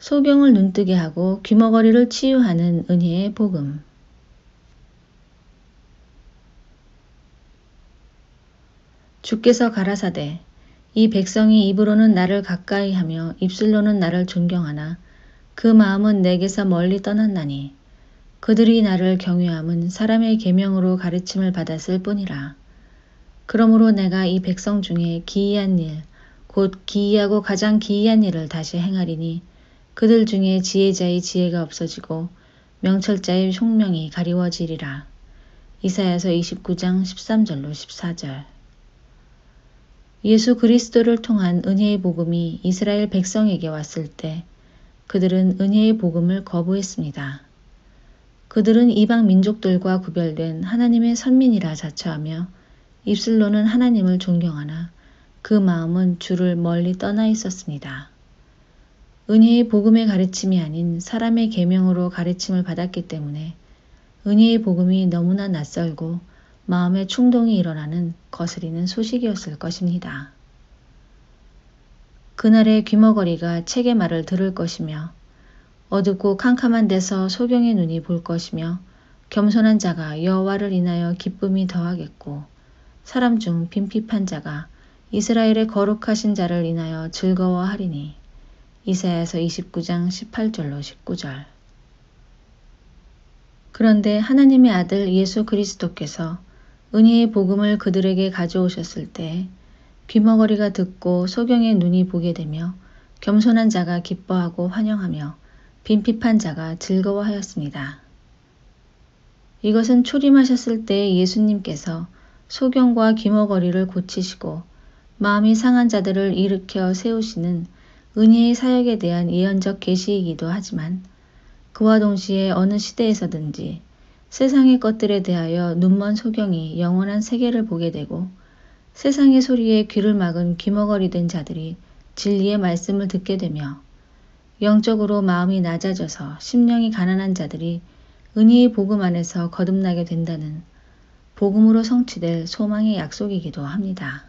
소경을 눈뜨게 하고 귀머거리를 치유하는 은혜의 복음. 주께서 가라사대 이 백성이 입으로는 나를 가까이하며 입술로는 나를 존경하나 그 마음은 내게서 멀리 떠났나니 그들이 나를 경외함은 사람의 계명으로 가르침을 받았을 뿐이라. 그러므로 내가 이 백성 중에 기이한 일, 곧 기이하고 가장 기이한 일을 다시 행하리니 그들 중에 지혜자의 지혜가 없어지고 명철자의 총명이 가리워지리라. 이사야서 29장 13절로 14절. 예수 그리스도를 통한 은혜의 복음이 이스라엘 백성에게 왔을 때 그들은 은혜의 복음을 거부했습니다. 그들은 이방 민족들과 구별된 하나님의 선민이라 자처하며 입술로는 하나님을 존경하나 그 마음은 주를 멀리 떠나 있었습니다. 은혜의 복음의 가르침이 아닌 사람의 계명으로 가르침을 받았기 때문에 은혜의 복음이 너무나 낯설고 마음에 충동이 일어나는 거스리는 소식이었을 것입니다. 그날의 귀머거리가 책의 말을 들을 것이며 어둡고 캄캄한 데서 소경의 눈이 볼 것이며 겸손한 자가 여호와를 인하여 기쁨이 더하겠고 사람 중 빈핍한 자가 이스라엘의 거룩하신 자를 인하여 즐거워하리니. 이사야서 29장 18절로 19절. 그런데 하나님의 아들 예수 그리스도께서 은혜의 복음을 그들에게 가져오셨을 때 귀머거리가 듣고 소경의 눈이 보게 되며 겸손한 자가 기뻐하고 환영하며 빈핍한 자가 즐거워하였습니다. 이것은 초림하셨을 때 예수님께서 소경과 귀머거리를 고치시고 마음이 상한 자들을 일으켜 세우시는 은혜의 사역에 대한 예언적 계시이기도 하지만 그와 동시에 어느 시대에서든지 세상의 것들에 대하여 눈먼 소경이 영원한 세계를 보게 되고 세상의 소리에 귀를 막은 귀머거리 된 자들이 진리의 말씀을 듣게 되며 영적으로 마음이 낮아져서 심령이 가난한 자들이 은혜의 복음 안에서 거듭나게 된다는 복음으로 성취될 소망의 약속이기도 합니다.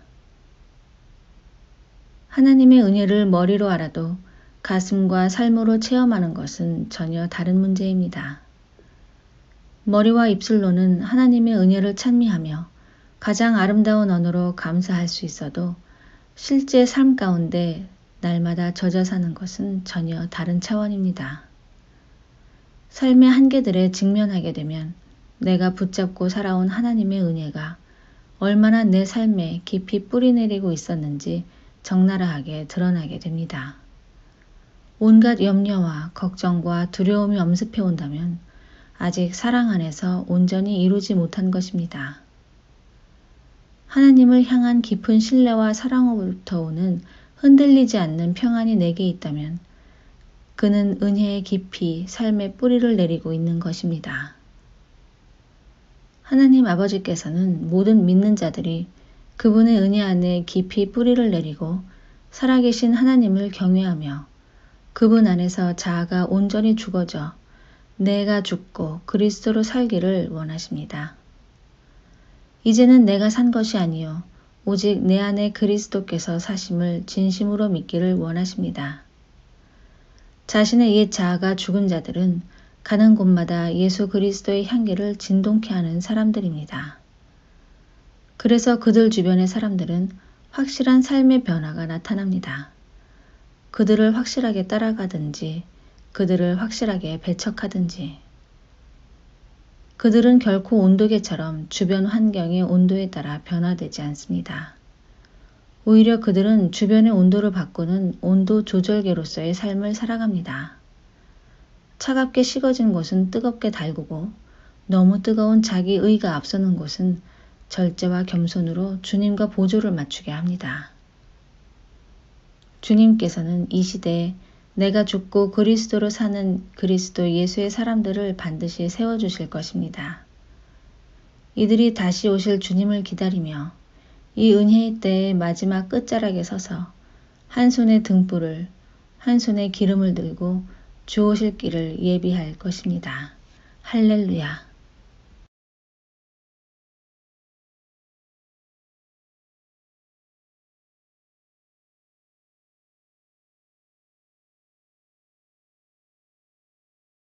하나님의 은혜를 머리로 알아도 가슴과 삶으로 체험하는 것은 전혀 다른 문제입니다. 머리와 입술로는 하나님의 은혜를 찬미하며 가장 아름다운 언어로 감사할 수 있어도 실제 삶 가운데 날마다 젖어 사는 것은 전혀 다른 차원입니다. 삶의 한계들에 직면하게 되면 내가 붙잡고 살아온 하나님의 은혜가 얼마나 내 삶에 깊이 뿌리내리고 있었는지 적나라하게 드러나게 됩니다. 온갖 염려와 걱정과 두려움이 엄습해 온다면 아직 사랑 안에서 온전히 이루지 못한 것입니다. 하나님을 향한 깊은 신뢰와 사랑으로부터 오는 흔들리지 않는 평안이 내게 있다면 그는 은혜에 깊이 삶의 뿌리를 내리고 있는 것입니다. 하나님 아버지께서는 모든 믿는 자들이 그분의 은혜 안에 깊이 뿌리를 내리고 살아계신 하나님을 경외하며 그분 안에서 자아가 온전히 죽어져 내가 죽고 그리스도로 살기를 원하십니다. 이제는 내가 산 것이 아니요 오직 내 안에 그리스도께서 사심을 진심으로 믿기를 원하십니다. 자신의 옛 자아가 죽은 자들은 가는 곳마다 예수 그리스도의 향기를 진동케 하는 사람들입니다. 그래서 그들 주변의 사람들은 확실한 삶의 변화가 나타납니다. 그들을 확실하게 따라가든지 그들을 확실하게 배척하든지. 그들은 결코 온도계처럼 주변 환경의 온도에 따라 변화되지 않습니다. 오히려 그들은 주변의 온도를 바꾸는 온도 조절계로서의 삶을 살아갑니다. 차갑게 식어진 곳은 뜨겁게 달구고 너무 뜨거운 자기 의가 앞서는 곳은 절제와 겸손으로 주님과 보조를 맞추게 합니다. 주님께서는 이 시대에 내가 죽고 그리스도로 사는 그리스도 예수의 사람들을 반드시 세워주실 것입니다. 이들이 다시 오실 주님을 기다리며 이 은혜의 때의 마지막 끝자락에 서서 한 손에 등불을 한 손에 기름을 들고 주 오실 길을 예비할 것입니다. 할렐루야.